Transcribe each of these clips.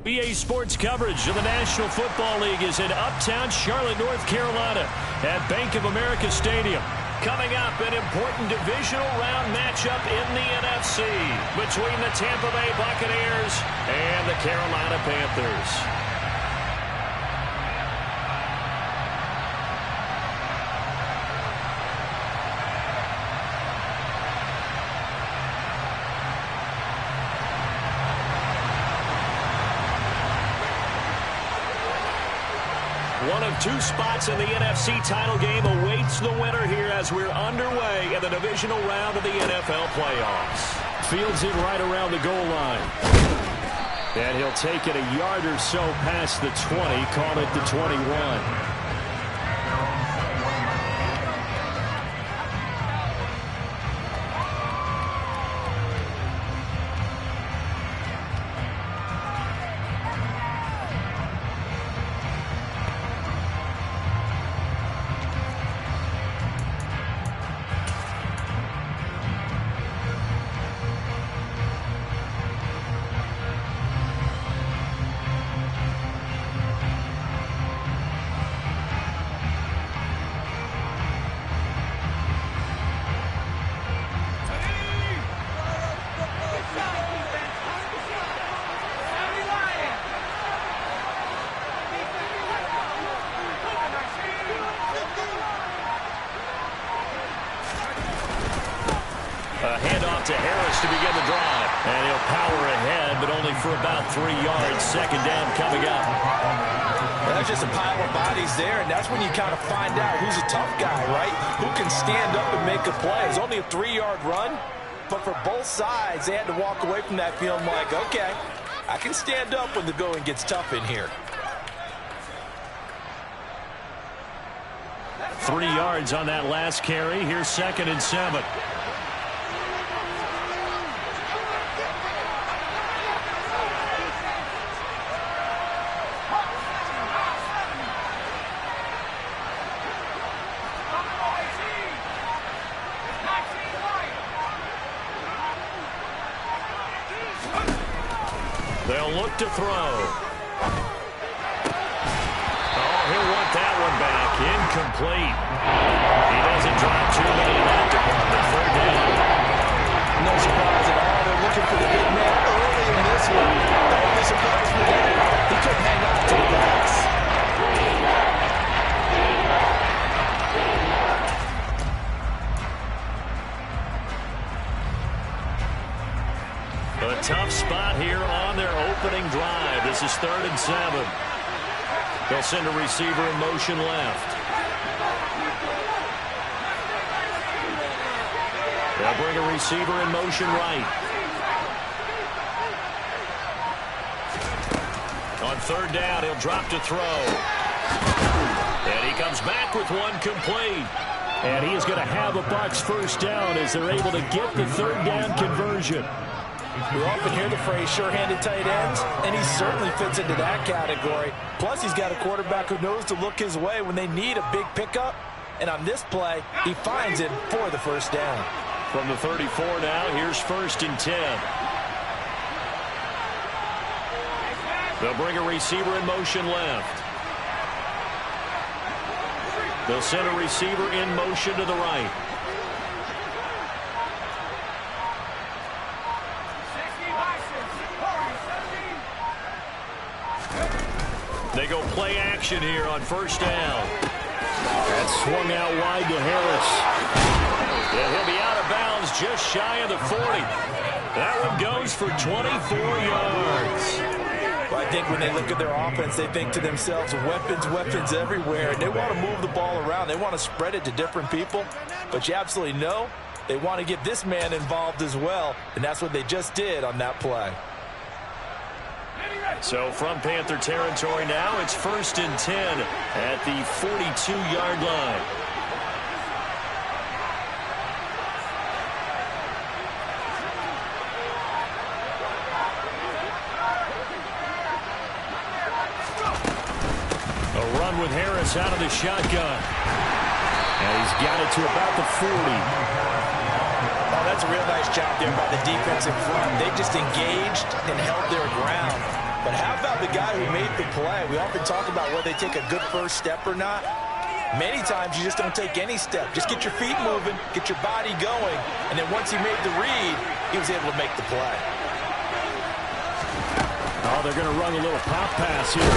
EA Sports coverage of the National Football League is in uptown Charlotte, North Carolina at Bank of America Stadium. Coming up, an important divisional round matchup in the NFC between the Tampa Bay Buccaneers and the Carolina Panthers. One of two spots in the NFC title game awaits the winner here as we're underway in the divisional round of the NFL playoffs. Fields it right around the goal line. And he'll take it a yard or so past the 20, call it the 21. A handoff to Harris to begin the drive. And he'll power ahead, but only for about 3 yards. Second down coming up. There's just a pile of bodies there, and that's when you kind of find out who's a tough guy, right? Who can stand up and make a play. It's only a 3-yard run, but for both sides, they had to walk away from that feeling like, okay, I can stand up when the going gets tough in here. 3 yards on that last carry. Here's 2nd and 7. They'll look to throw. Oh, he'll want that one back. Incomplete. He doesn't drop too many in that department. 3rd down. No surprise at all. They're looking for the big man early in this one. The only surprise for them, he couldn't hang on to the pass. A tough spot here on their opening drive. This is 3rd and 7. They'll send a receiver in motion left. They'll bring a receiver in motion right. On 3rd down, he'll drop to throw. And he comes back with one complete. And he is going to have a Bucs first down as they're able to get the 3rd down conversion. We often hear the phrase sure-handed tight ends, and he certainly fits into that category. Plus, he's got a quarterback who knows to look his way when they need a big pickup. And on this play, he finds it for the first down. From the 34 now, here's 1st and 10. They'll bring a receiver in motion left. They'll send a receiver in motion to the right. They go play action here on 1st down. That's swung out wide to Harris. And he'll be out of bounds just shy of the 40. That one goes for 24 yards. Well, I think when they look at their offense, they think to themselves, weapons, weapons everywhere. And they want to move the ball around. They want to spread it to different people. But you absolutely know they want to get this man involved as well. And that's what they just did on that play. So from Panther territory now, it's 1st and 10 at the 42-yard line. A run with Harris out of the shotgun. And he's got it to about the 40. Oh, that's a real nice job there by the defensive front. They just engaged and held their ground. But how about the guy who made the play? We often talk about whether they take a good first step or not. Many times you just don't take any step. Just get your feet moving, get your body going, and then once he made the read, he was able to make the play. Oh, they're going to run a little pop pass here.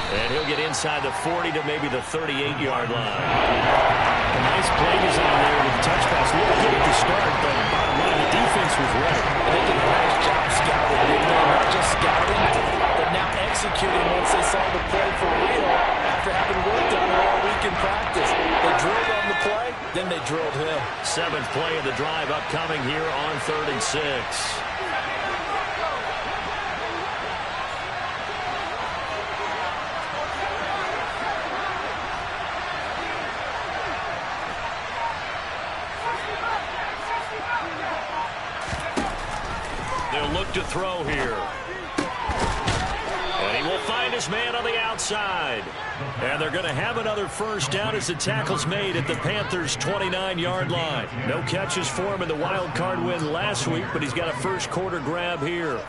And he'll get inside the 40 to maybe the 38-yard line. A nice play design there with the touch pass. Looked good at the start, but bottom line, the defense was right. And they did a nice job scouting. Not just scouting, but now executing once they saw the play for real after having worked on it all week in practice. They drilled on the play, then they drilled him. 7th play of the drive upcoming here on 3rd and 6. Look to throw here. And he will find his man on the outside. And they're going to have another first down as the tackle's made at the Panthers' 29-yard line. No catches for him in the wild card win last week, but he's got a first quarter grab here.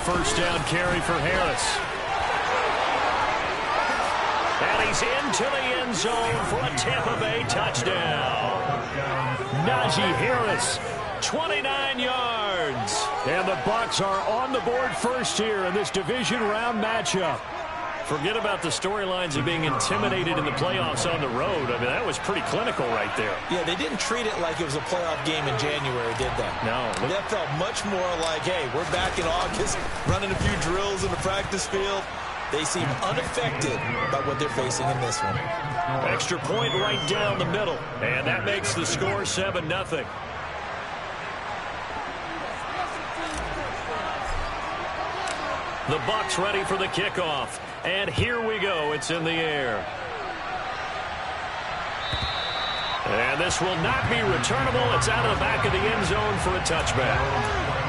First down carry for Harris. And he's into the end zone for a Tampa Bay touchdown. Najee Harris, 29 yards. And the Bucs are on the board first here in this division round matchup. Forget about the storylines of being intimidated in the playoffs on the road. I mean, that was pretty clinical right there. Yeah, they didn't treat it like it was a playoff game in January, did they? No. That felt much more like, hey, we're back in August, running a few drills in the practice field. They seem unaffected by what they're facing in this one. Extra point right down the middle. And that makes the score 7-0. The Bucs ready for the kickoff. And here we go. It's in the air. And this will not be returnable. It's out of the back of the end zone for a touchback.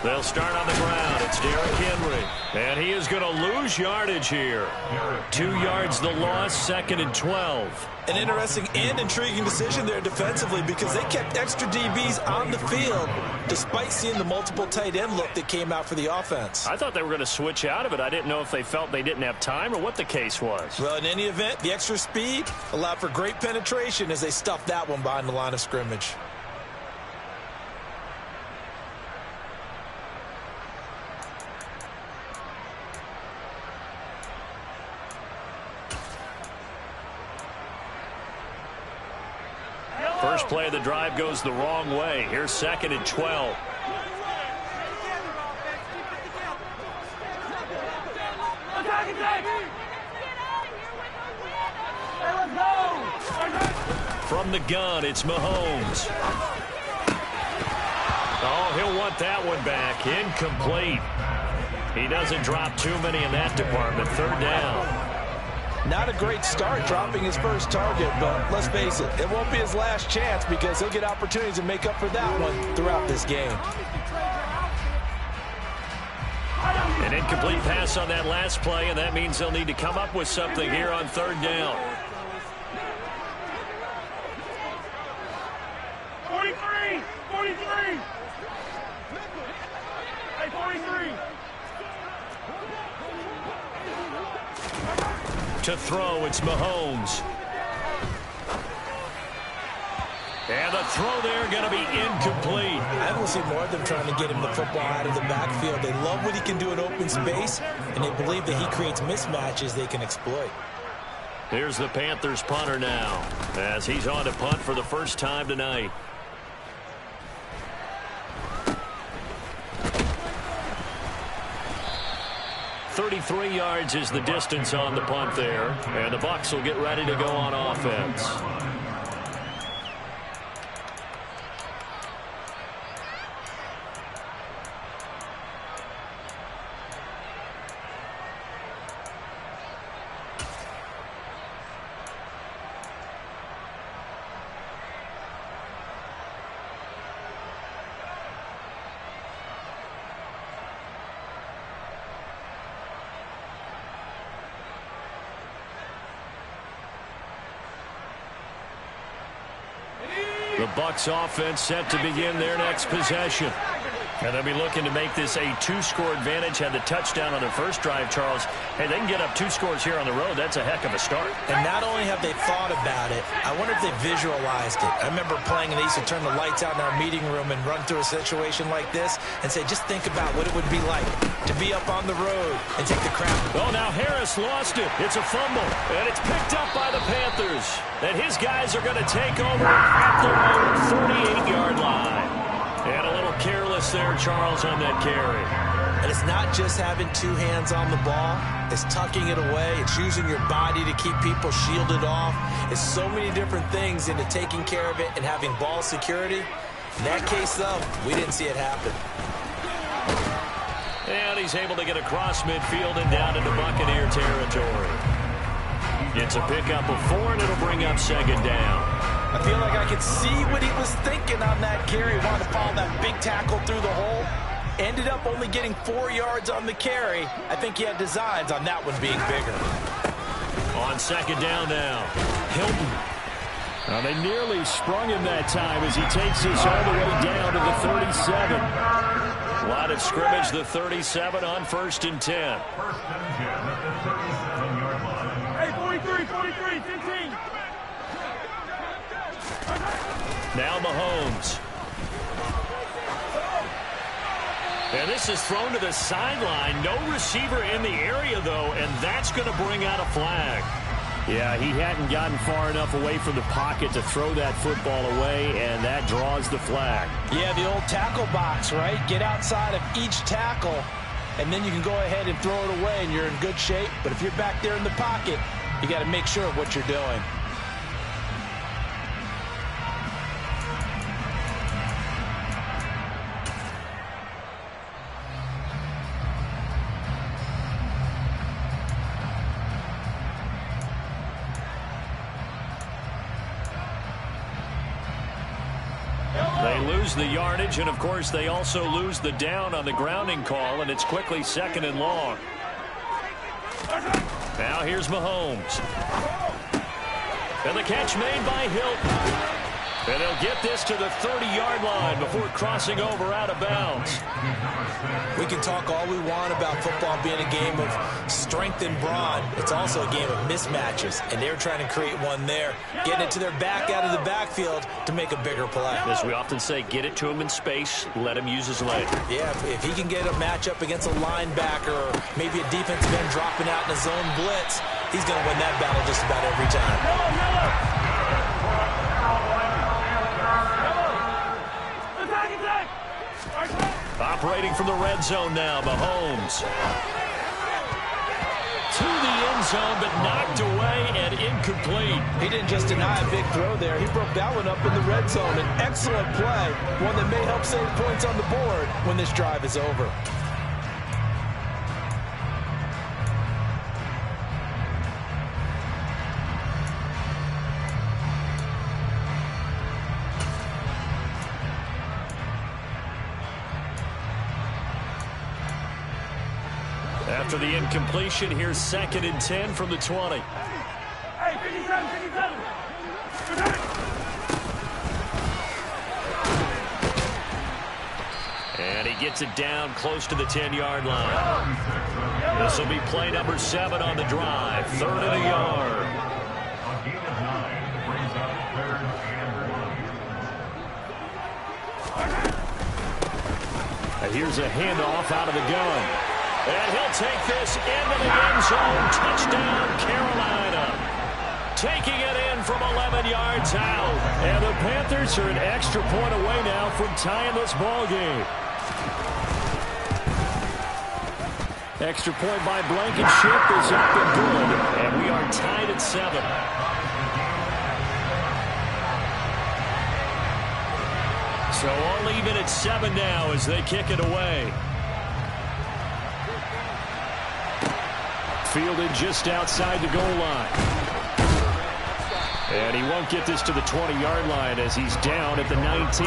They'll start on the ground. It's Derrick Henry. And he is going to lose yardage here. 2 yards the loss, 2nd and 12. An interesting and intriguing decision there defensively because they kept extra DBs on the field despite seeing the multiple tight end look that came out for the offense. I thought they were going to switch out of it. I didn't know if they felt they didn't have time or what the case was. Well, in any event, the extra speed allowed for great penetration as they stuffed that one behind the line of scrimmage. First play of the drive goes the wrong way. Here's 2nd and 12. From the gun, it's Mahomes. Oh, he'll want that one back. Incomplete. He doesn't drop too many in that department. 3rd down. Not a great start dropping his first target, but let's face it, it won't be his last chance because he'll get opportunities to make up for that one throughout this game. An incomplete pass on that last play, and that means they'll need to come up with something here on 3rd down. 43! 43! Hey, 43! To throw, it's Mahomes. And the throw there going to be incomplete. I will see more of them trying to get him the football out of the backfield. They love what he can do in open space, and they believe that he creates mismatches they can exploit. Here's the Panthers punter now, as he's on to punt for the first time tonight. .33 yards is the distance on the punt there, and the Bucs will get ready to go on offense. The Bucs offense set to begin their next possession. And they'll be looking to make this a two-score advantage. Had the touchdown on their first drive, Charles. Hey, they can get up 2 scores here on the road. That's a heck of a start. And not only have they thought about it, I wonder if they visualized it. I remember playing, and they used to turn the lights out in our meeting room and run through a situation like this and say, just think about what it would be like to be up on the road and take the crap. Oh, now Harris lost it. It's a fumble, and it's picked up by the Panthers. And his guys are going to take over at their own 38-yard line. And a little careless there, Charles, on that carry. And it's not just having 2 hands on the ball. It's tucking it away. It's using your body to keep people shielded off. It's so many different things into taking care of it and having ball security. In that case, though, we didn't see it happen. And he's able to get across midfield and down into Buccaneer territory. Gets a pickup of 4, and it'll bring up second down. I feel like I could see what he was thinking on that carry. He wanted to follow that big tackle through the hole. Ended up only getting 4 yards on the carry. I think he had designs on that one being bigger. On second down now, Hilton. Now they nearly sprung him that time as he takes this all the way down to the 37. Line of scrimmage, the 37 on 1st and 10. Hey, 43, 15. Now Mahomes. And this is thrown to the sideline. No receiver in the area, though, and that's going to bring out a flag. Yeah, he hadn't gotten far enough away from the pocket to throw that football away, and that draws the flag. Yeah, the old tackle box, right? Get outside of each tackle, and then you can go ahead and throw it away, and you're in good shape. But if you're back there in the pocket, you got to make sure of what you're doing. They lose the yardage, and, of course, they also lose the down on the grounding call, and it's quickly 2nd and long. Now here's Mahomes. And the catch made by Hilton. And they'll get this to the 30-yard line before crossing over out of bounds. We can talk all we want about football being a game of strength and brawn. It's also a game of mismatches, and they're trying to create one there, getting it to their back out of the backfield to make a bigger play. As we often say, get it to him in space, let him use his leg. Yeah, if he can get a matchup against a linebacker or maybe a defensive end dropping out in a zone blitz, he's going to win that battle just about every time. Operating from the red zone now, Mahomes. To the end zone, but knocked away and incomplete. He didn't just deny a big throw there. He broke that one up in the red zone. An excellent play, one that may help save points on the board when this drive is over. After the incompletion, here's 2nd and 10 from the 20. Hey, 57. And he gets it down close to the 10-yard line. This will be play number 7 on the drive. 3rd and a yard. Here's a handoff out of the gun. And he'll take this into the end zone. Touchdown, Carolina. Taking it in from 11 yards out. And the Panthers are an extra point away now from tying this ball game. Extra point by Blankenship is up and good. And we are tied at 7. So all even at 7 now as they kick it away. Fielded just outside the goal line. And he won't get this to the 20-yard line as he's down at the 19.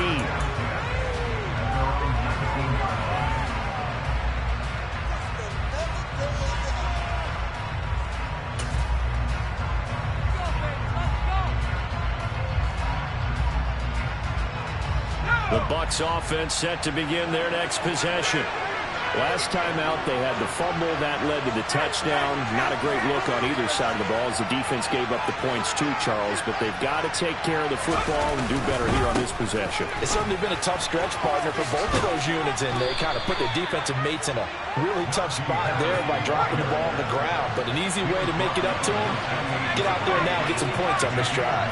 The Bucs offense set to begin their next possession. Last time out, they had the fumble. That led to the touchdown. Not a great look on either side of the ball as the defense gave up the points too, Charles. But they've got to take care of the football and do better here on this possession. It's certainly been a tough stretch, partner, for both of those units, and they kind of put their defensive mates in a really tough spot there by dropping the ball on the ground. But an easy way to make it up to them, get out there now and get some points on this drive.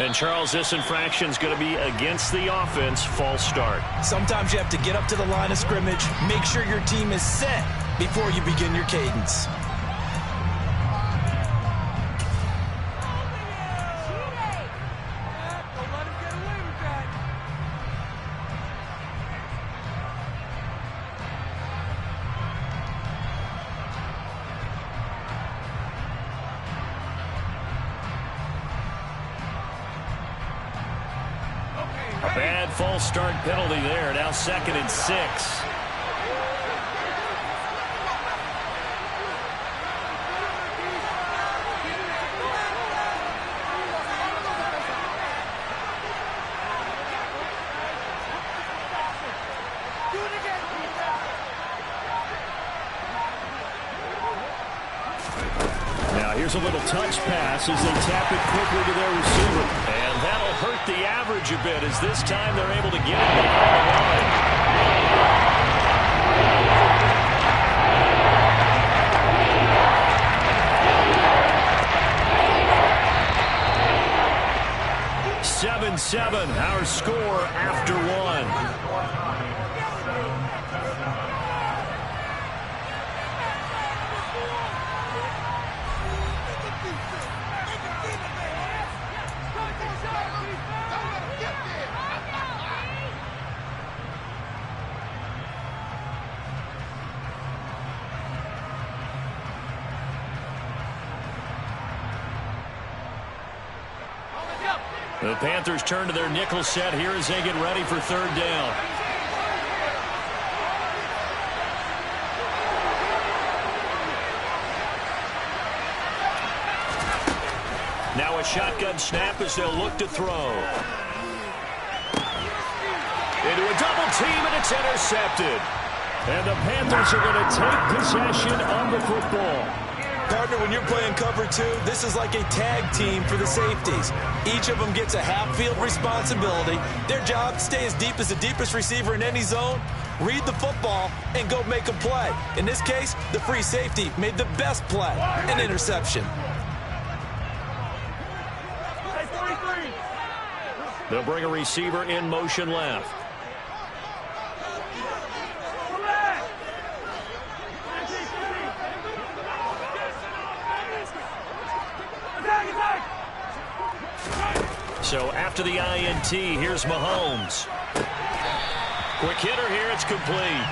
And, Charles, this infraction's going to be against the offense. False start. Sometimes you have to get up to the line of scrimmage, make sure your team is set before you begin your cadence. A bad false start penalty there. Now 2nd and 6. Now here's a little touch pass as they tap it quickly to their receiver. And that'll hurt the average a bit as this time they're able to get it behind the line. 7-7, our score after 1. The Panthers turn to their nickel set here as they get ready for 3rd down. Now a shotgun snap as they'll look to throw. Into a double team, and it's intercepted. And the Panthers are going to take possession of the football. Partner, when you're playing cover 2, this is like a tag team for the safeties. Each of them gets a half-field responsibility. Their job, stay as deep as the deepest receiver in any zone, read the football, and go make a play. In this case, the free safety made the best play, an interception. They'll bring a receiver in motion left. So after the INT, here's Mahomes. Quick hitter here, it's complete.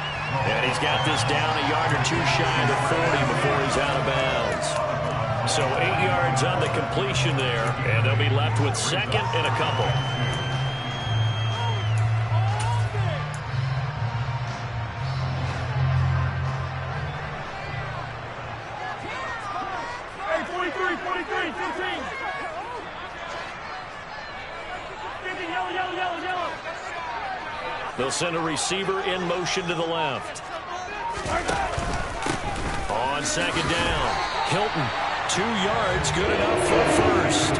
And he's got this down a yard or two shy of the 40 before he's out of bounds. So 8 yards on the completion there, and they'll be left with 2nd and a couple. Hey, 43, 15. Yellow. They'll send a receiver in motion to the left. On second down, Hilton, 2 yards, good enough for a first.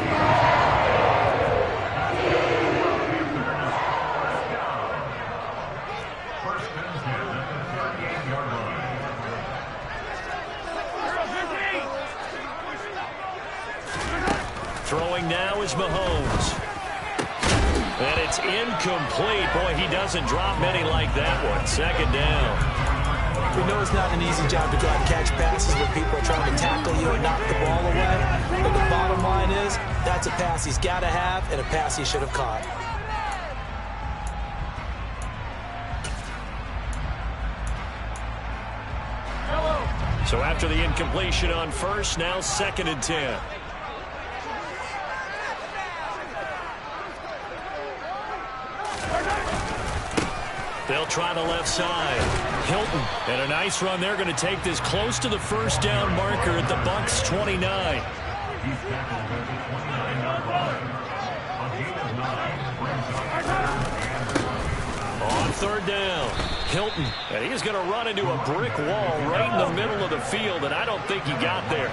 Throwing now is Mahomes. And it's incomplete. Boy, he doesn't drop many like that one. Second down. We know it's not an easy job to go out and catch passes when people are trying to tackle you and knock the ball away. But the bottom line is, that's a pass he's got to have and a pass he should have caught. So after the incompletion on first, now 2nd and 10. They'll try the left side. Hilton, and a nice run. They're going to take this close to the first down marker at the Bucs' 29. On 3rd down, Hilton, and he's going to run into a brick wall right in the middle of the field, and I don't think he got there.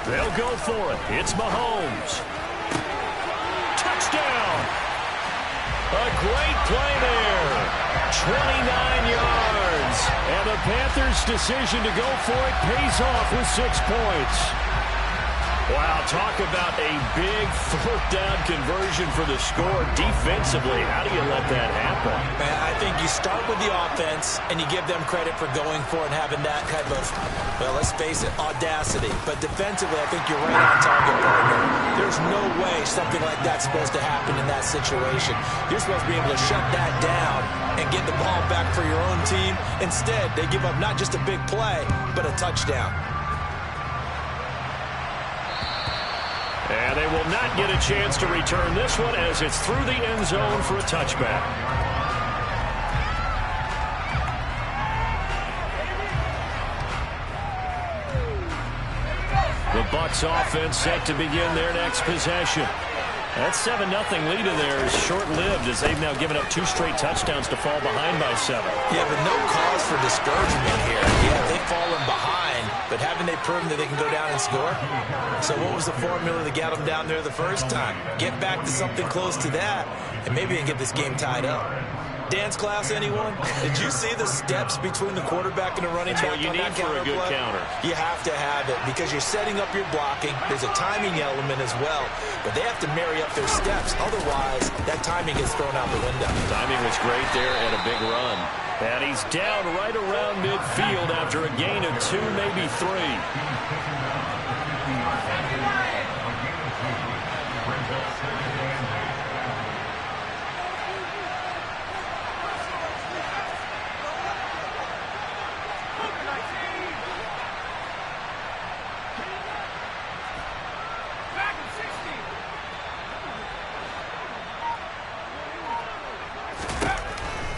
They'll go for it. It's Mahomes. Touchdown! A great play there. 29 yards. And the Panthers' decision to go for it pays off with 6 points. Wow, talk about a big 4th down conversion for the score. Defensively, how do you let that happen? Man, I think you start with the offense and you give them credit for going for it and having that type of, well, let's face it, audacity. But defensively, I think you're right on target, partner. There's no way something like that's supposed to happen in that situation. You're supposed to be able to shut that down and get the ball back for your own team. Instead, they give up not just a big play, but a touchdown. And they will not get a chance to return this one as it's through the end zone for a touchback. The Bucs offense set to begin their next possession. That 7-0 lead of theirs is short-lived as they've now given up 2 straight touchdowns to fall behind by 7. Yeah, but no cause for discouragement here. Yeah, they've fallen behind, but haven't they proven that they can go down and score? So what was the formula that got them down there the first time? Get back to something close to that, and maybe they can get this game tied up. Dance class, anyone? Did you see the steps between the quarterback and the running back on that counter play? That's what you need for a good counter. You have to have it because you're setting up your blocking. There's a timing element as well, but they have to marry up their steps. Otherwise, that timing gets thrown out the window. Timing was great there and a big run. And he's down right around midfield after a gain of 2, maybe 3.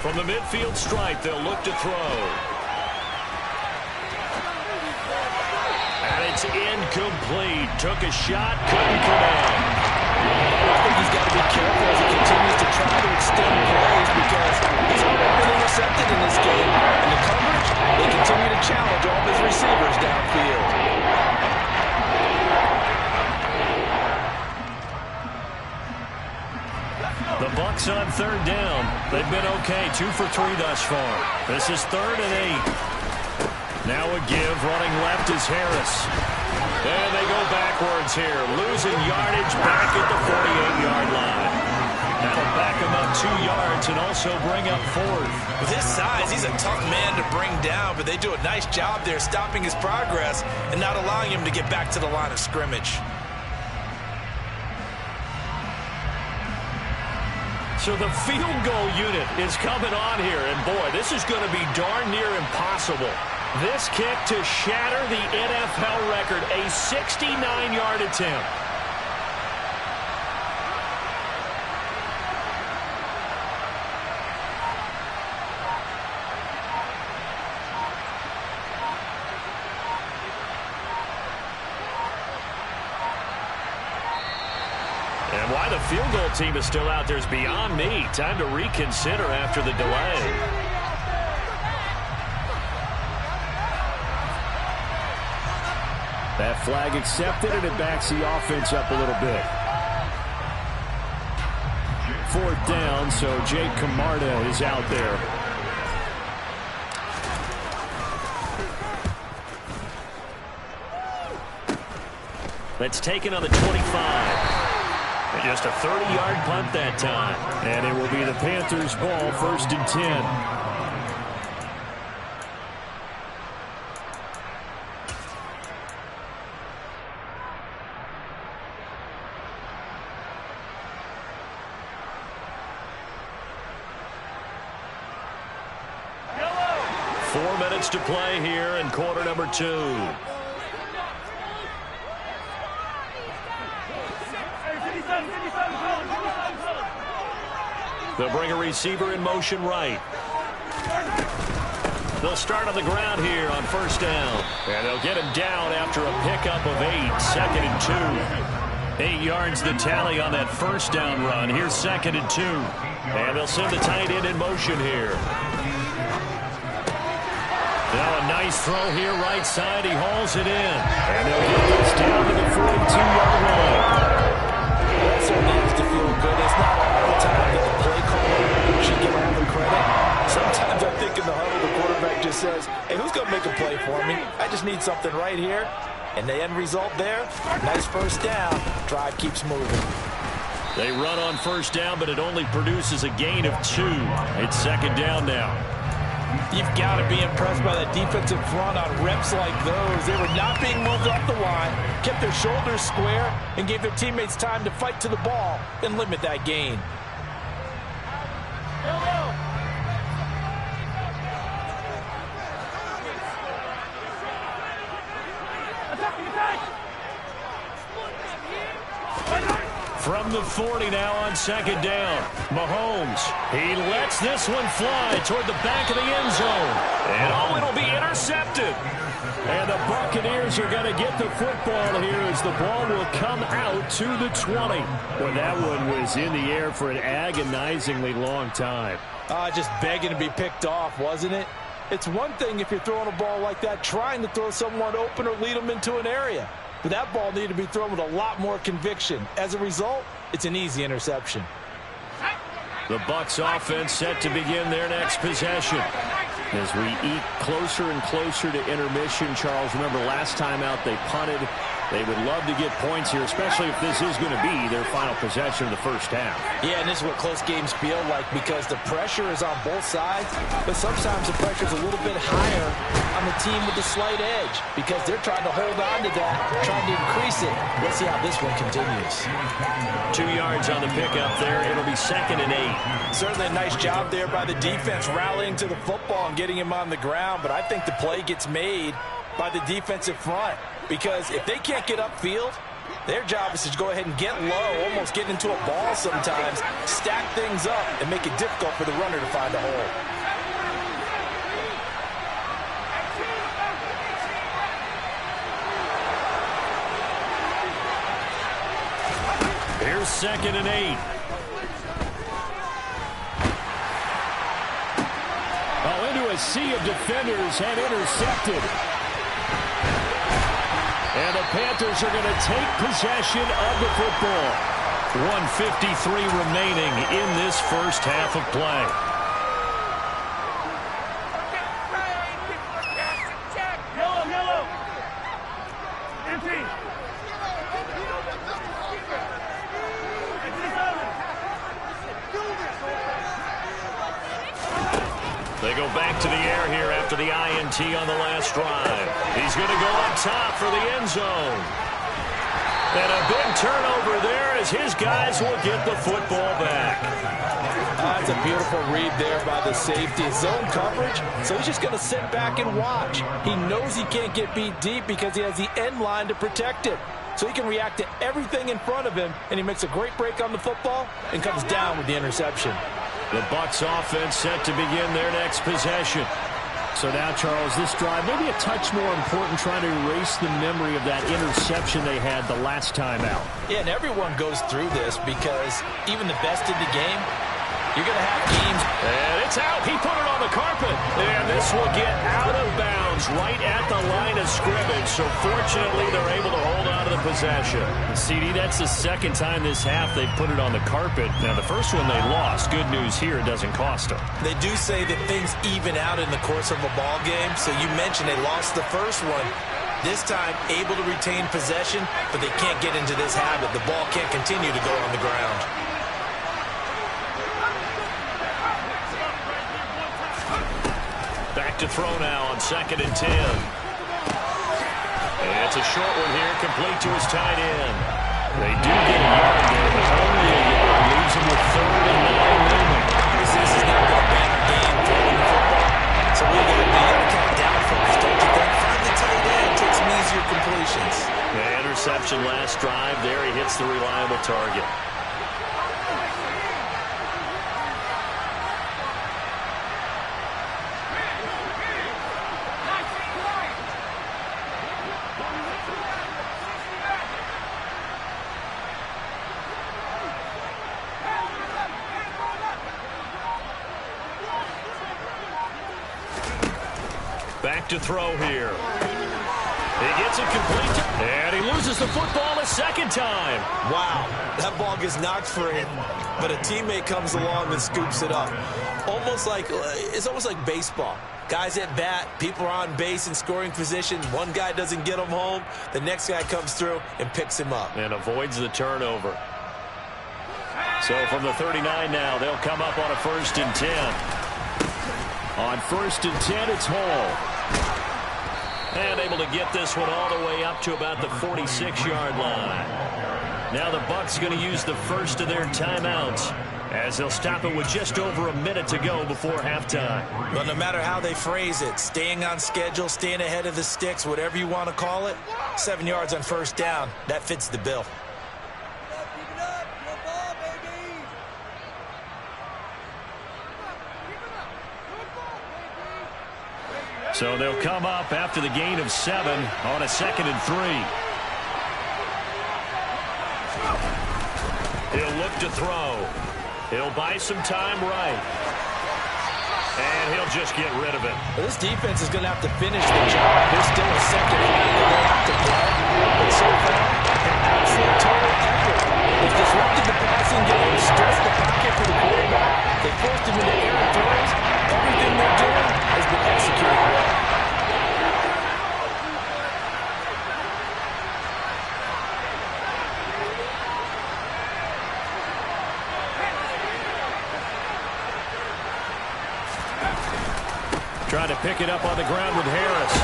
From the midfield stripe, they'll look to throw. And it's incomplete. Took a shot, couldn't connect. I think he's got to be careful as he continues to try to extend plays because he's already been intercepted in this game. And the coverage, they continue to challenge all of his receivers downfield. The Bucs on 3rd down. They've been okay, 2 for 3 thus far. This is 3rd and 8. Now a give, running left is Harris. And they go backwards here, losing yardage back at the 48-yard line. That'll back him up 2 yards and also bring up 4th. With his size, he's a tough man to bring down, but they do a nice job there stopping his progress and not allowing him to get back to the line of scrimmage. So the field goal unit is coming on here, and boy, this is going to be darn near impossible. This kick to shatter the NFL record, a 69-yard attempt. And why the field goal team is still out there is beyond me. Time to reconsider after the delay. That flag accepted, and it backs the offense up a little bit. 4th down, so Jake Camarda is out there. That's taken on the 25. And just a 30-yard punt that time. And it will be the Panthers' ball, 1st and 10. To play here in quarter number 2. They'll bring a receiver in motion right. They'll start on the ground here on 1st down. And they'll get him down after a pickup of 8, 2nd and 2. 8 yards the tally on that 1st down run. Here's 2nd and 2. And they'll send the tight end in motion here. Now a nice throw here, right side. He hauls it in. And they'll get this down to the 42-yard line. That certainly has to feel good. It's not all the time that the play caller should give him the credit. Sometimes I think in the huddle, the quarterback just says, hey, who's going to make a play for me? I just need something right here. And the end result there, nice 1st down. Drive keeps moving. They run on 1st down, but it only produces a gain of 2. It's 2nd down now. You've got to be impressed by that defensive front on reps like those. They were not being moved off the line, kept their shoulders square, and gave their teammates time to fight to the ball and limit that gain. From the 40 now on 2nd down. Mahomes, he lets this one fly toward the back of the end zone. And it'll be intercepted. And the Buccaneers are going to get the football here as the ball will come out to the 20. Well, that one was in the air for an agonizingly long time. Just begging to be picked off, wasn't it? It's one thing if you're throwing a ball like that, trying to throw someone open or lead them into an area. But that ball needed to be thrown with a lot more conviction. As a result, it's an easy interception. The Bucs offense set to begin their next possession. As we eat closer and closer to intermission, Charles, remember last time out they punted. They would love to get points here, especially if this is going to be their final possession of the 1st half. Yeah, and this is what close games feel like because the pressure is on both sides, but sometimes the pressure is a little bit higher on the team with the slight edge because they're trying to hold on to that, trying to increase it. Let's see how this one continues. 2 yards on the pickup there. It'll be 2nd and 8. Certainly a nice job there by the defense rallying to the football and getting him on the ground, but I think the play gets made by the defensive front. Because if they can't get upfield, their job is to go ahead and get low, almost get into a ball sometimes, stack things up, and make it difficult for the runner to find a hole. Here's 2nd and 8. Oh, into a sea of defenders and intercepted. And the Panthers are going to take possession of the football. 1:53 remaining in this 1st half of play. Yellow. Empty. They go back to the air here after the INT on the last drive. He's going to go up top for the end zone. And a big turnover there as his guys will get the football back. That's a beautiful read there by the safety. Zone coverage, so he's just going to sit back and watch. He knows he can't get beat deep because he has the end line to protect it. So he can react to everything in front of him, and he makes a great break on the football and comes down with the interception. The Bucs offense set to begin their next possession. So now, Charles, this drive maybe a touch more important, trying to erase the memory of that interception they had the last time out. Yeah, and everyone goes through this because even the best in the game, you're going to have games. And it's out. He put it on the carpet. And this will get out of bounds right at the line of scrimmage. So fortunately, they're able to hold on to the possession. CD, that's the second time this half they've put it on the carpet. Now, the first one they lost. Good news here, it doesn't cost them. They do say that things even out in the course of a ball game. So you mentioned they lost the first one. This time, able to retain possession, but they can't get into this habit. The ball can't continue to go on the ground. Back to throw now on 2nd and 10. And it's a short one here, complete to his tight end. They do get a yard there, but only a yard. Leaves him with 3rd and 9 remaining. This is not going to be a game throwing the football. So we got to cut down first, don't you think? Find the tight end, take some easier completions. The interception last drive. There he hits the reliable target. Back to throw here. He gets it complete, and he loses the football a second time. Wow, that ball gets knocked free, but a teammate comes along and scoops it up. It's almost like baseball. Guys at bat, people are on base in scoring position. One guy doesn't get him home. The next guy comes through and picks him up. And avoids the turnover. So from the 39 now, they'll come up on a 1st and 10. On 1st and 10, it's Hall. And able to get this one all the way up to about the 46-yard line. Now the Bucs going to use the first of their timeouts as they'll stop it with just over a minute to go before halftime. Well, no matter how they phrase it, staying on schedule, staying ahead of the sticks, whatever you want to call it, 7 yards on 1st down, that fits the bill. So they'll come up after the gain of 7 on a 2nd and 3. He'll look to throw. He'll buy some time right. And he'll just get rid of it. Well, this defense is going to have to finish the job. There's still a second half that they have to play. But so far, an absolute total effort. They've disrupted the passing game, stretched the pocket for the quarterback. They forced him into errant throws. Everything they're doing has been executed well. Trying to pick it up on the ground with Harris.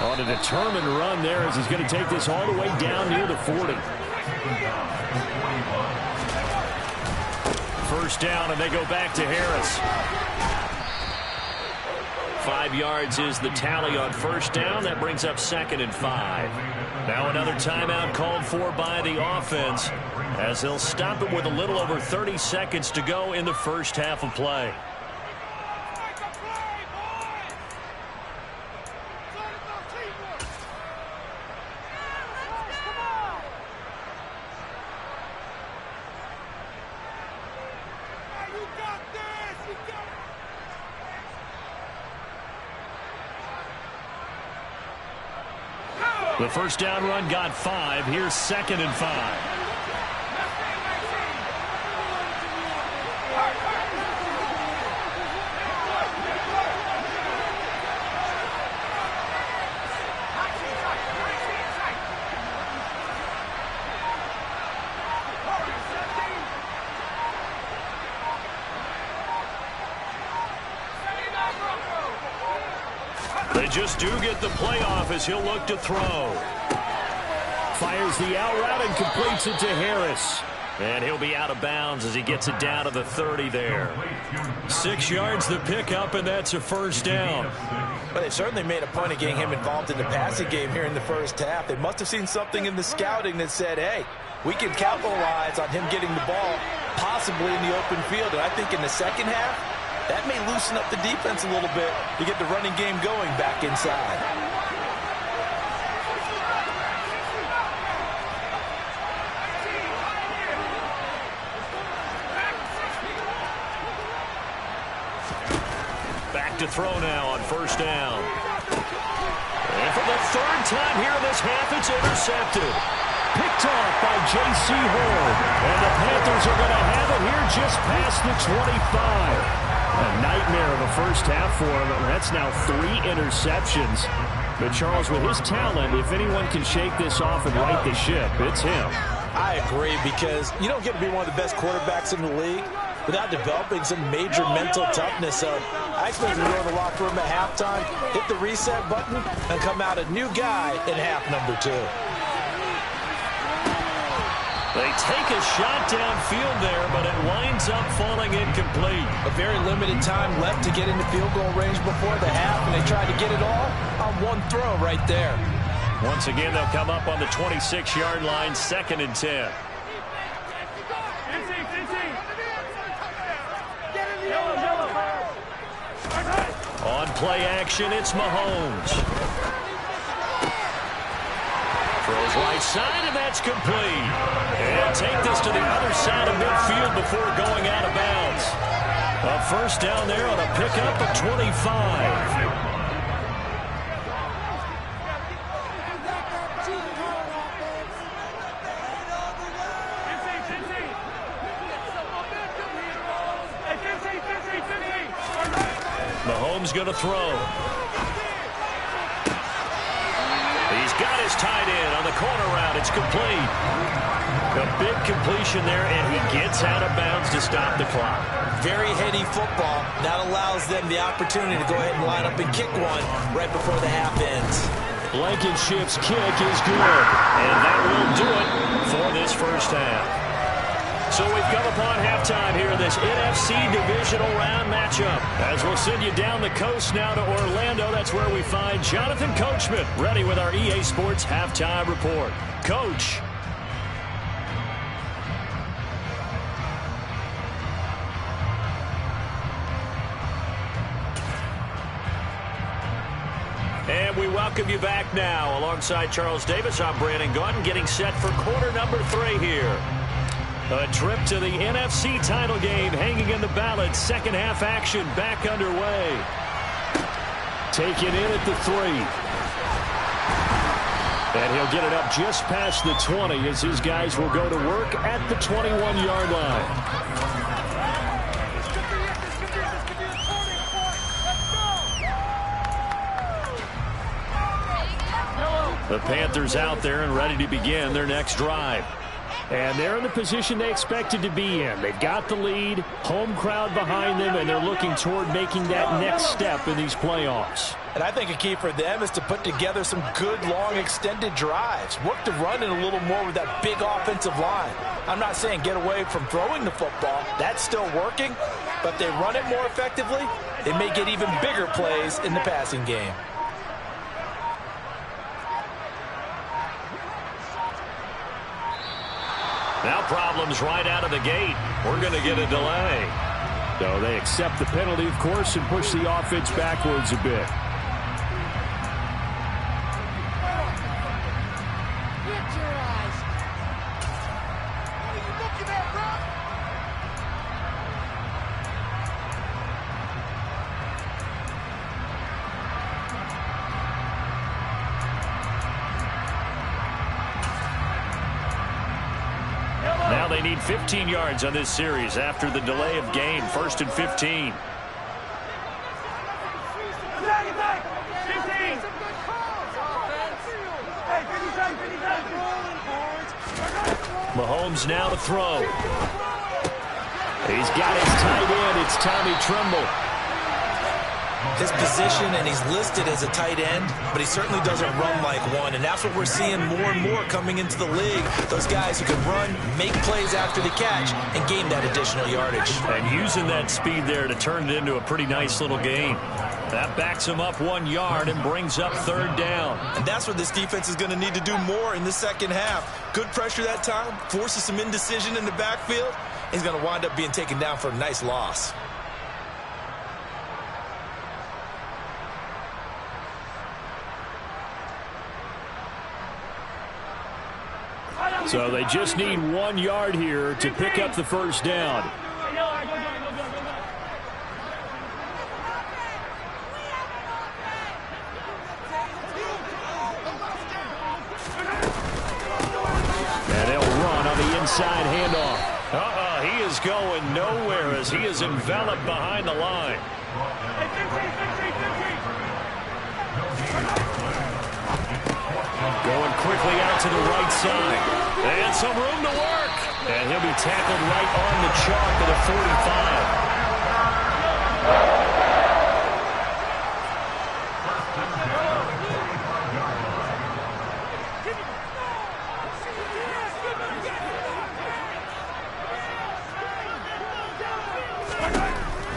On a determined run there as he's going to take this all the way down near the 40. 1st down, and they go back to Harris. 5 yards is the tally on 1st down. That brings up 2nd and 5. Now another timeout called for by the offense as they'll stop it with a little over 30 seconds to go in the first half of play. The 1st down run got 5. Here's 2nd and 5. They just do get the playoff as he'll look to throw. Fires the out route and completes it to Harris. And he'll be out of bounds as he gets it down to the 30 there. 6 yards the pickup, and that's a 1st down. Well, they certainly made a point of getting him involved in the passing game here in the first half. They must have seen something in the scouting that said, hey, we can capitalize on him getting the ball possibly in the open field. And I think in the second half, That may loosen up the defense a little bit to get the running game going back inside. Back to throw now on first down. And for the third time here in this half, it's intercepted. Picked off by J.C. Horn. And the Panthers are going to have it here just past the 25. A nightmare of a first half for him. That's now 3 interceptions. But Charles, with his talent, if anyone can shake this off and right the ship, it's him. I agree, because you don't get to be one of the best quarterbacks in the league without developing some major mental toughness. So I expect him to go to the locker room at halftime, hit the reset button, and come out a new guy in half number 2. They take a shot downfield there, but it winds up falling incomplete. A very limited time left to get into field goal range before the half, and they tried to get it all on one throw right there. Once again, they'll come up on the 26-yard line, 2nd and 10. On play action, it's Mahomes. Throws right side, and that's complete. And take this to the other side of midfield before going out of bounds. A first down there on a pickup of 25. Mahomes going to throw. He's got his tight end on the corner route. It's complete. A big completion there, and he gets out of bounds to stop the clock. Very heady football. That allows them the opportunity to go ahead and line up and kick one right before the half ends. Blankenship's kick is good, and that will do it for this first half. So we've come upon halftime here in this NFC divisional round matchup. As we'll send you down the coast now to Orlando, that's where we find Jonathan Coachman ready with our EA Sports halftime report. Coach. And we welcome you back now. Alongside Charles Davis, I'm Brandon Gaudin, getting set for quarter number 3 here. A trip to the NFC title game hanging in the balance. Second half action back underway. Taken in at the 3. And he'll get it up just past the 20 as his guys will go to work at the 21-yard line. The Panthers out there and ready to begin their next drive. And they're in the position they expected to be in. They've got the lead, home crowd behind them, and they're looking toward making that next step in these playoffs. And I think a key for them is to put together some good, long, extended drives. Work the run in a little more with that big offensive line. I'm not saying get away from throwing the football. That's still working. But if they run it more effectively, they may get even bigger plays in the passing game. Now problems right out of the gate. We're going to get a delay. So they accept the penalty, of course, and push the offense backwards a bit. Now they need 15 yards on this series after the delay of game. 1st and 15. Mahomes now to throw. He's got his tight end. It's Tommy Tremble. His position, and he's listed as a tight end, but he certainly doesn't run like one, and that's what we're seeing more and more coming into the league. Those guys who can run, make plays after the catch, and gain that additional yardage. And using that speed there to turn it into a pretty nice little gain. That backs him up 1 yard and brings up 3rd down. And that's what this defense is going to need to do more in the second half. Good pressure that time, forces some indecision in the backfield. He's going to wind up being taken down for a nice loss. So they just need 1 yard here to pick up the first down. And they'll run on the inside handoff. He is going nowhere as he is enveloped behind the line. Going quickly out to the right side. And some room to work. And he'll be tackled right on the chalk to the 45.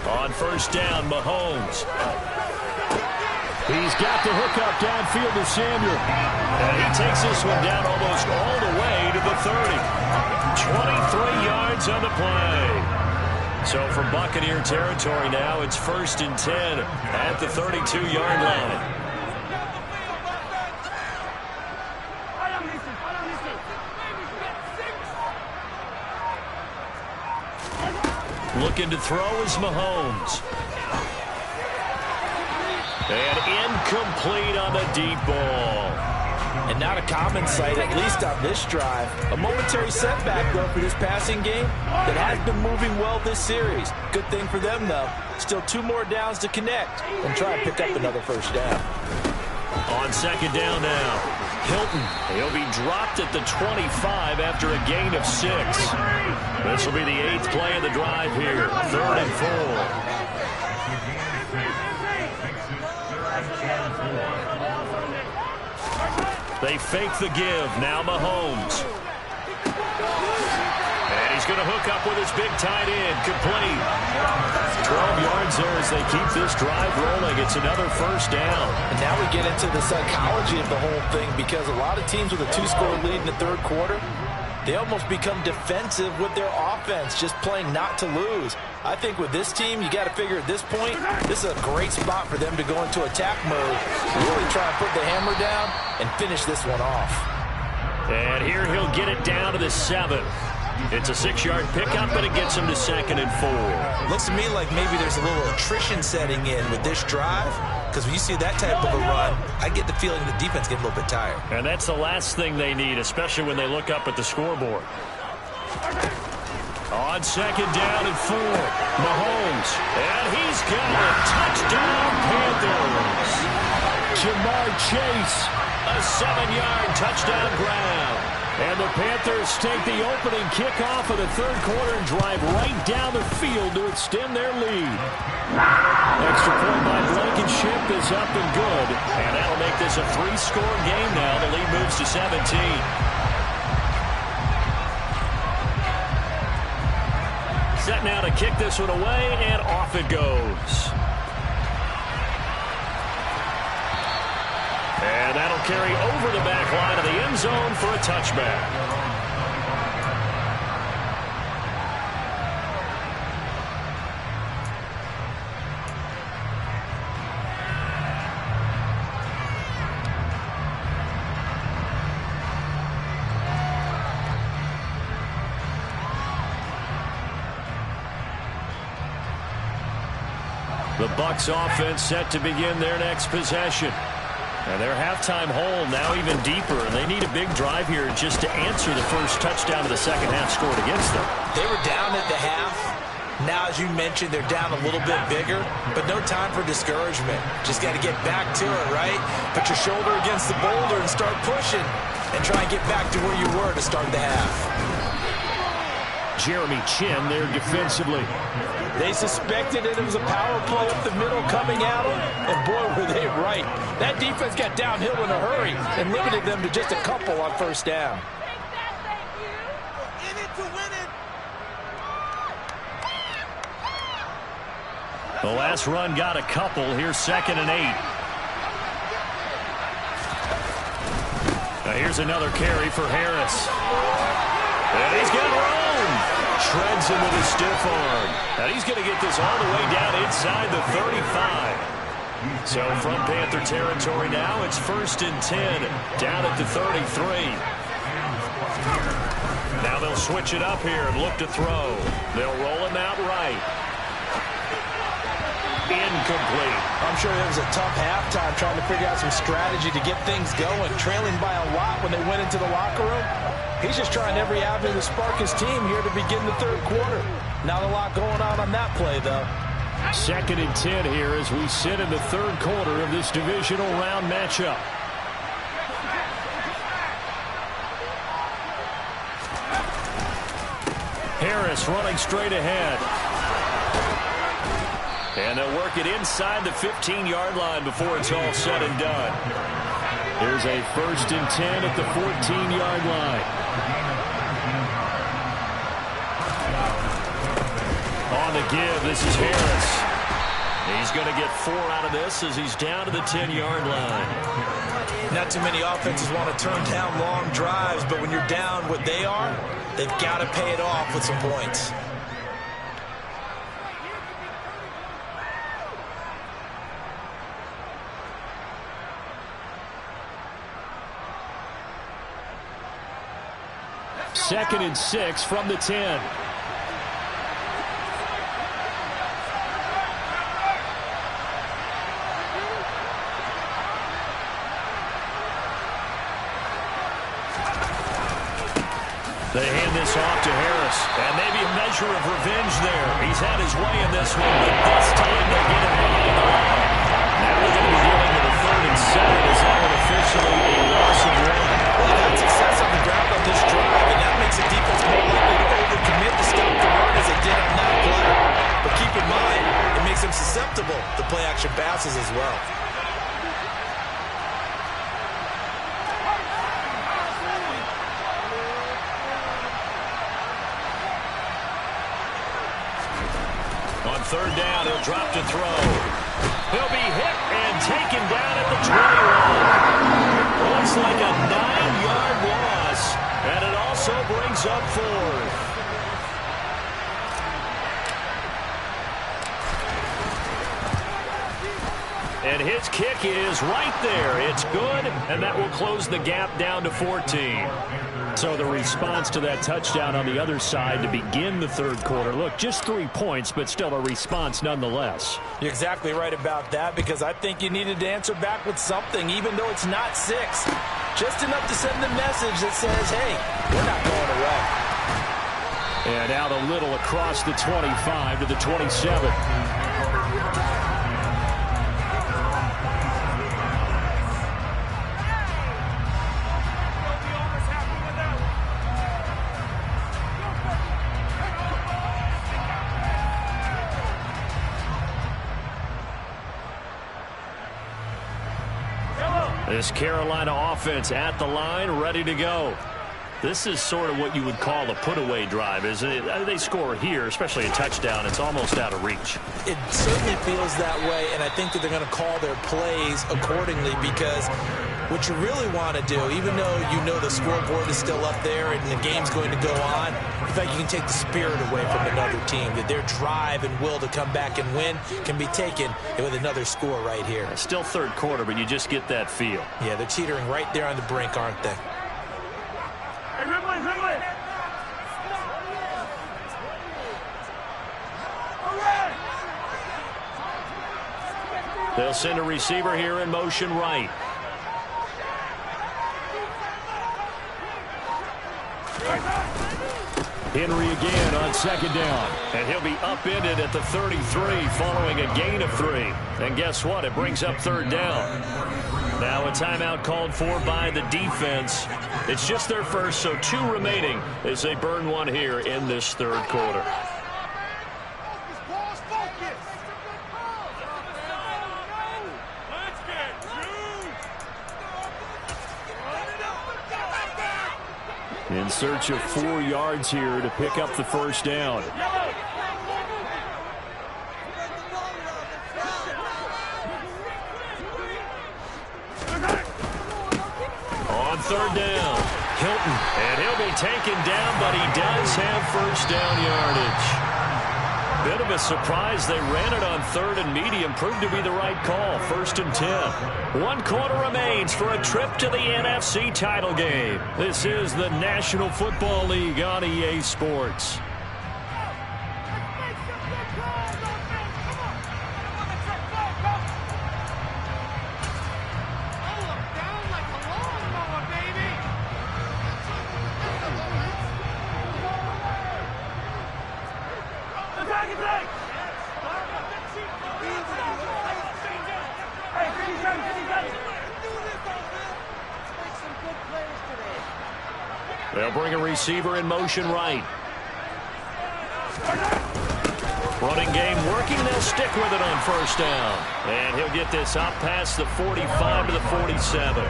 On first down, Mahomes. He's got the hook up downfield to Samuel. And he takes this one down almost all the way to the 30. 23 yards on the play. So from Buccaneer territory now, it's 1st and 10 at the 32-yard line. Looking to throw is Mahomes. And incomplete on the deep ball. And not a common sight, at least on this drive. A momentary setback, though, for this passing game that has been moving well this series. Good thing for them, though. Still 2 more downs to connect and try and pick up another first down. On second down now, Hilton. He'll be dropped at the 25 after a gain of 6. This will be the 8th play of the drive here. 3rd and 4. They fake the give. Now Mahomes. And he's going to hook up with his big tight end. Complete. 12 yards there as they keep this drive rolling. It's another first down. And now we get into the psychology of the whole thing, because a lot of teams with a 2-score lead in the 3rd quarter, they almost become defensive with their offense, just playing not to lose. I think with this team, you got to figure at this point, this is a great spot for them to go into attack mode, really try and put the hammer down and finish this one off. And here he'll get it down to the 7. It's a 6-yard pickup, but it gets him to 2nd and 4. Looks to me like maybe there's a little attrition setting in with this drive, because when you see that type of a run, I get the feeling the defense gets a little bit tired. And that's the last thing they need, especially when they look up at the scoreboard. On second down and 4, Mahomes. And he's got it. Touchdown, Panthers. Jamar Chase, a 7-yard touchdown grab. And the Panthers take the opening kickoff of the 3rd quarter and drive right down the field to extend their lead. Extra point by Blankenship is up and good. And that'll make this a 3-score game now. The lead moves to 17. Set now to kick this one away, and off it goes. And that'll carry over the back line of the end zone for a touchback. The Bucs offense set to begin their next possession. And their halftime hole now even deeper, and they need a big drive here just to answer the first touchdown of the second half scored against them. They were down at the half. Now, as you mentioned, they're down a little bit bigger, but no time for discouragement. Just got to get back to it, right? Put your shoulder against the boulder and start pushing, and try and get back to where you were to start the half. Jeremy Chin there defensively. They suspected it was a power play up the middle coming at them, and boy, were they right. That defense got downhill in a hurry and limited them to just a couple on first down. The last run got a couple. Here's 2nd and 8. Now here's another carry for Harris. And he's got room. Shreds him with a stiff arm. And he's going to get this all the way down inside the 35. So from Panther territory now, it's 1st and 10 down at the 33. Now they'll switch it up here and look to throw. They'll roll him out right. Incomplete. I'm sure it was a tough halftime trying to figure out some strategy to get things going. Trailing by a lot when they went into the locker room. He's just trying every avenue to spark his team here to begin the third quarter. Not a lot going on that play, though. 2nd and 10 here as we sit in the third quarter of this divisional round matchup. Harris running straight ahead. And they'll work it inside the 15-yard line before it's all said and done. Here's a 1st and 10 at the 14-yard line. On the give, this is Harris. He's going to get 4 out of this as he's down to the 10-yard line. Not too many offenses want to turn down long drives, but when you're down what they are, they've got to pay it off with some points. Second and 6 from the 10. They hand this off to Harris, and maybe a measure of revenge there. He's had his way in this one, but this time they get it behind the line. Now we're going to be dealing with a 3rd and 7 as that one officially a loss of 1. Well, they had success on the ground on this drive, and that makes the defense more likely to overcommit to stop the run as they did on that play. But keep in mind, it makes them susceptible to play-action passes as well. On 3rd down, he'll drop to throw. He'll be hit and taken down at the 21. Looks like a 9-yard loss, and it also brings up 4th. And his kick is right there. It's good, and that will close the gap down to 14. So the response to that touchdown on the other side to begin the third quarter. Look, just 3 points, but still a response nonetheless. You're exactly right about that, because I think you needed to answer back with something, even though it's not 6. Just enough to send the message that says, hey, we're not going away. And out a little across the 25 to the 27. This Carolina offense at the line, ready to go. This is sort of what you would call a put-away drive, isn't it? They score here, especially a touchdown. It's almost out of reach. It certainly feels that way, and I think that they're going to call their plays accordingly, because what you really want to do, even though you know the scoreboard is still up there and the game's going to go on, in fact, you can take the spirit away from another team, that their drive and will to come back and win can be taken with another score right here. Still third quarter, but you just get that feel. Yeah, they're teetering right there on the brink, aren't they? They'll send a receiver here in motion right. Henry again on second down. And he'll be upended at the 33 following a gain of 3. And guess what? It brings up third down. Now a timeout called for by the defense. It's just their first, so 2 remaining as they burn one here in this third quarter. In search of 4 yards here to pick up the first down. On third down, Hilton, and he'll be taken down, but he does have first down yardage. Bit of a surprise. They ran it on 3rd and medium. Proved to be the right call. 1st and 10. 1 quarter remains for a trip to the NFC title game. This is the National Football League on EA Sports. They'll bring a receiver in motion right. Running game working. They'll stick with it on 1st down. And he'll get this up past the 45 to the 47.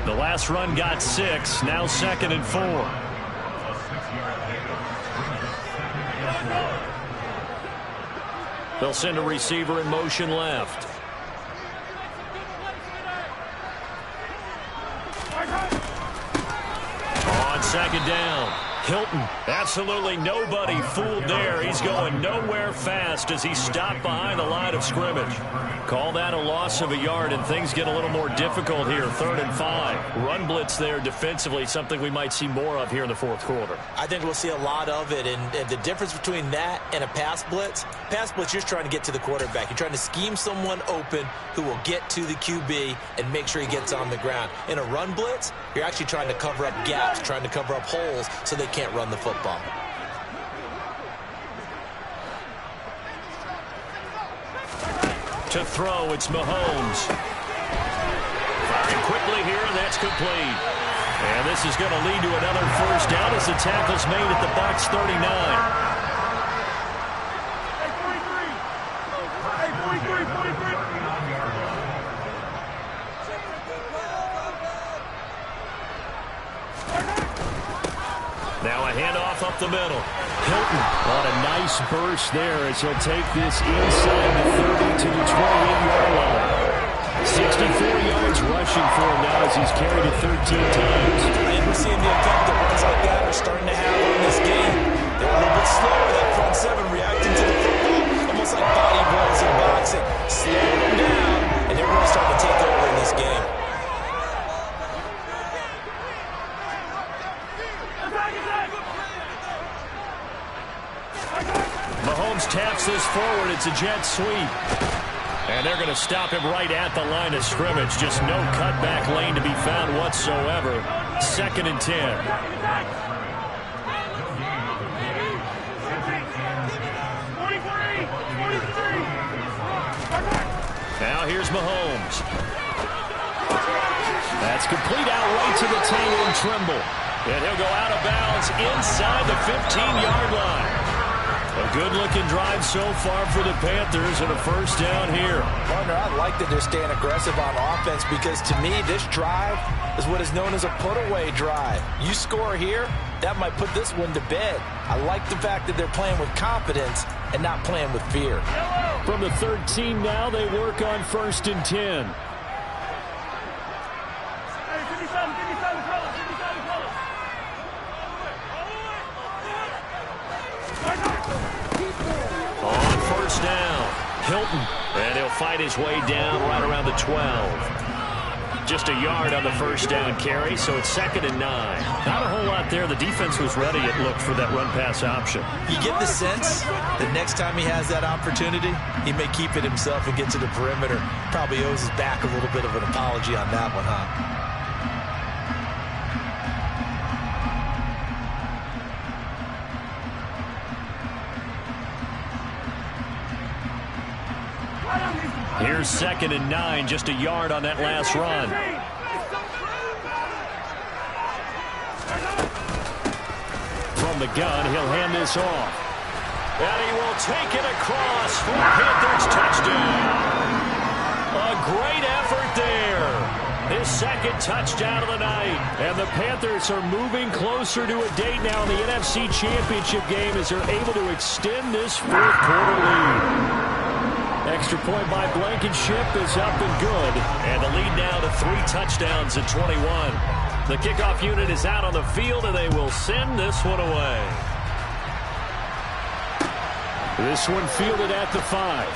The last run got 6. Now 2nd and 4. They'll send a receiver in motion left. On 2nd down, Hilton. Absolutely nobody fooled there. He's going nowhere fast as he stopped behind the line of scrimmage. Call that a loss of a yard, and things get a little more difficult here. 3rd and 5. Run blitz there defensively, something we might see more of here in the 4th quarter. I think we'll see a lot of it, and the difference between that and a pass blitz, you're just trying to get to the quarterback. You're trying to scheme someone open who will get to the QB and make sure he gets on the ground. In a run blitz, you're actually trying to cover up gaps, trying to cover up holes so they can't run the football. To throw, it's Mahomes. Firing quickly here, and that's complete. And this is going to lead to another 1st down as the tackle's made at the Bucs 39. Now a handoff up the middle. Hilton on a nice burst there as he'll take this inside the 30 to the 28-yard line. 64 yards rushing for him now as he's carried it 13 times. And we're seeing the effect that runs like that are starting to have on this game. They're a little bit slower, that front 7 reacting to the football, almost like body blows in boxing. Slow them down, and they're really starting to take over in this game. Mahomes taps this forward. It's a jet sweep. And they're going to stop him right at the line of scrimmage. Just no cutback lane to be found whatsoever. 2nd and 10. Now here's Mahomes. That's complete out right to the tail and Trimble. And he'll go out of bounds inside the 15-yard line. A good-looking drive so far for the Panthers and a 1st down here. Partner, I like that they're staying aggressive on offense because, to me, this drive is what is known as a put-away drive. You score here, that might put this one to bed. I like the fact that they're playing with confidence and not playing with fear. From the 13 now, they work on 1st and 10. Down, Hilton, and he'll fight his way down right around the 12. Just a yard on the 1st down carry, so it's 2nd and 9. Not a whole lot there. The defense was ready, it looked, for that run-pass option. You get the sense that next time he has that opportunity, he may keep it himself and get to the perimeter. Probably owes his back a little bit of an apology on that one, huh? Here's 2nd and 9, just a yard on that last run. From the gun, he'll hand this off. And he will take it across for a Panthers touchdown. A great effort there. His 2nd touchdown of the night. And the Panthers are moving closer to a date now in the NFC Championship game as they're able to extend this 4th quarter lead. Extra point by Blankenship is up and good. And the lead now to 3 touchdowns at 21. The kickoff unit is out on the field, and they will send this one away. This one fielded at the 5.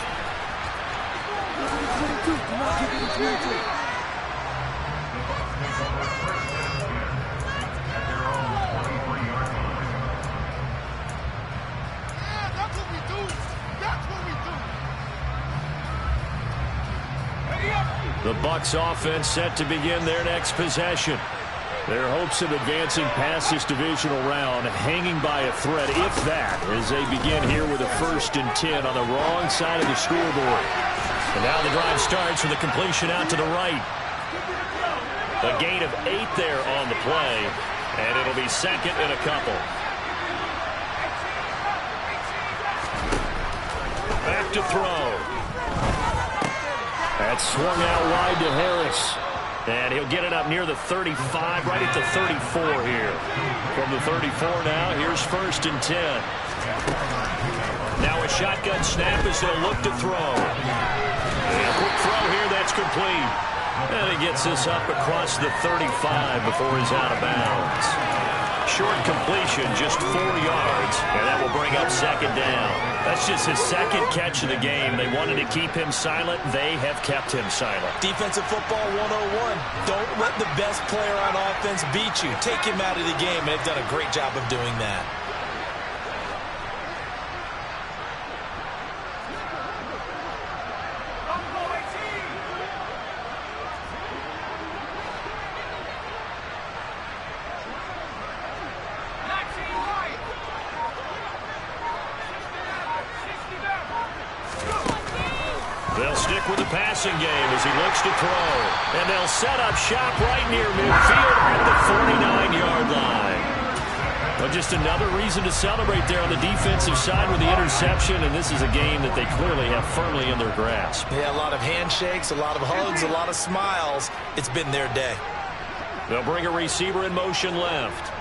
The Bucs offense set to begin their next possession. Their hopes of advancing past this divisional round hanging by a thread, if that, as they begin here with a 1st and 10 on the wrong side of the scoreboard. And now the drive starts with a completion out to the right. A gain of 8 there on the play, and it'll be 2nd and a couple. Back to throw. That's swung out wide to Harris. And he'll get it up near the 35, right at the 34 here. From the 34 now, here's 1st and 10. Now a shotgun snap as they'll look to throw. And a quick throw here, that's complete. And he gets this up across the 35 before he's out of bounds. Short completion, just 4 yards, and that will bring up 2nd down. That's just his 2nd catch of the game. They wanted to keep him silent. They have kept him silent. Defensive football 101. Don't let the best player on offense beat you. Take him out of the game. They've done a great job of doing that. They'll stick with the passing game as he looks to throw. And they'll set up shop right near midfield at the 49-yard line. Well, just another reason to celebrate there on the defensive side with the interception, and this is a game that they clearly have firmly in their grasp. Yeah, a lot of handshakes, a lot of hugs, a lot of smiles. It's been their day. They'll bring a receiver in motion left.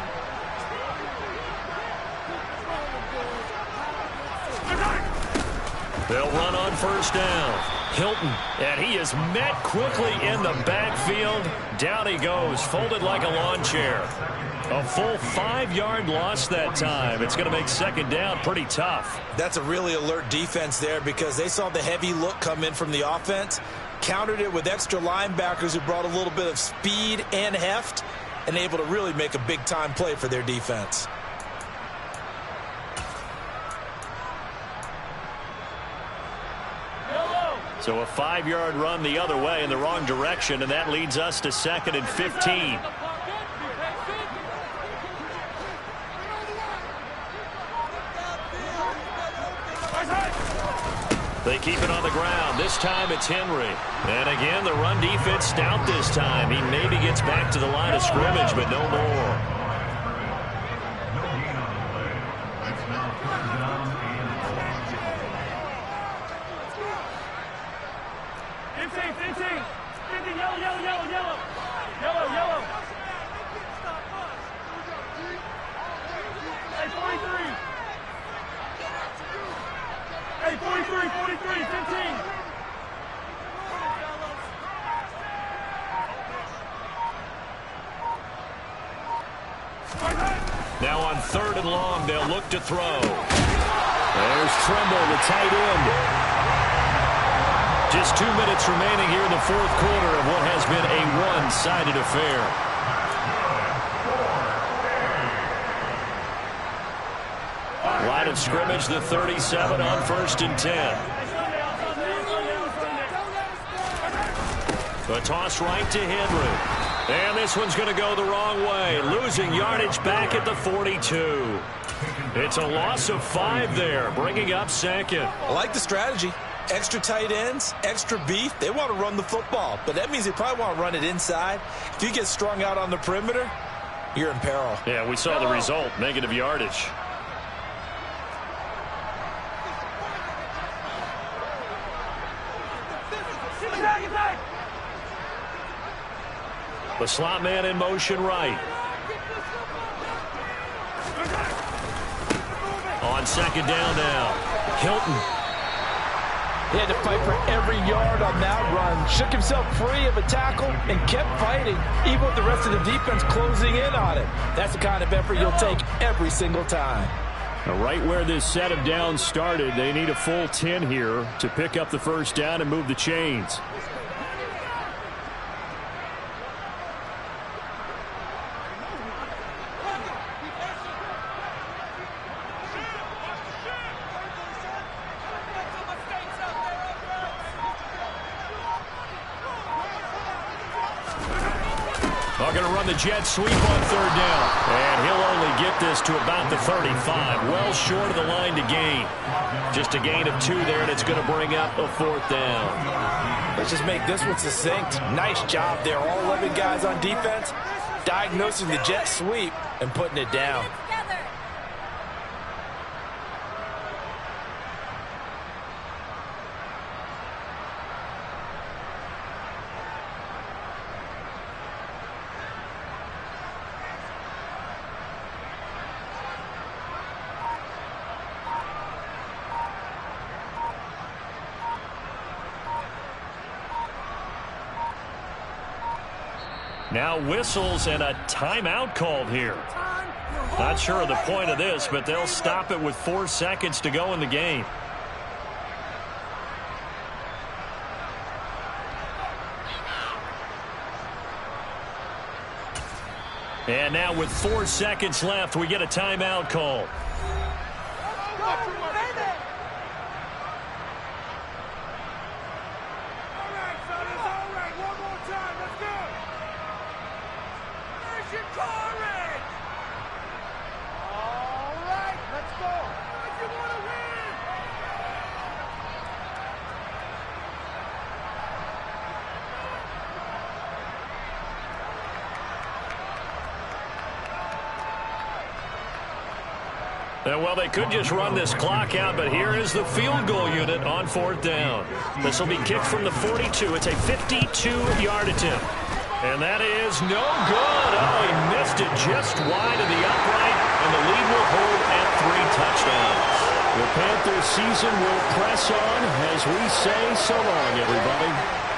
They'll run on 1st down. Hilton, and he is met quickly in the backfield. Down he goes, folded like a lawn chair. A full 5-yard loss that time. It's going to make 2nd down pretty tough. That's a really alert defense there because they saw the heavy look come in from the offense, countered it with extra linebackers who brought a little bit of speed and heft, and able to really make a big-time play for their defense. So a 5-yard run the other way in the wrong direction, and that leads us to 2nd and 15. They keep it on the ground. This time it's Henry. And again, the run defense stout this time. He maybe gets back to the line of scrimmage, but no more. Now on 3rd and long, they'll look to throw. There's Trumbull, the tight end. Just 2 minutes remaining here in the 4th quarter of what has been a one-sided affair. Line of scrimmage, the 37 on 1st and 10. The toss right to Henry. And this one's going to go the wrong way. Losing yardage back at the 42. It's a loss of 5 there, bringing up 2nd. I like the strategy. Extra tight ends, extra beef. They want to run the football, but that means they probably want to run it inside. If you get strung out on the perimeter, you're in peril. Yeah, we saw the result, negative yardage. The slot man in motion right. On 2nd down now. Hilton. He had to fight for every yard on that run. Shook himself free of a tackle and kept fighting, even with the rest of the defense closing in on it. That's the kind of effort you'll take every single time. Right where this set of downs started, they need a full 10 here to pick up the first down and move the chains. They're going to run the jet sweep on third down. And he'll only get this to about the 35. Well short of the line to gain. Just a gain of 2 there, and it's going to bring up a 4th down. Let's just make this one succinct. Nice job there. All 11 guys on defense diagnosing the jet sweep and putting it down. Now whistles and a timeout called here. Not sure of the point of this, but they'll stop it with 4 seconds to go in the game. And now with 4 seconds left, we get a timeout call. Well, they could just run this clock out, but here is the field goal unit on 4th down. This will be kicked from the 42. It's a 52-yard attempt. And that is no good. Oh, he missed it just wide of the upright, and the lead will hold at 3 touchdowns. The Panthers season will press on as we say so long, everybody.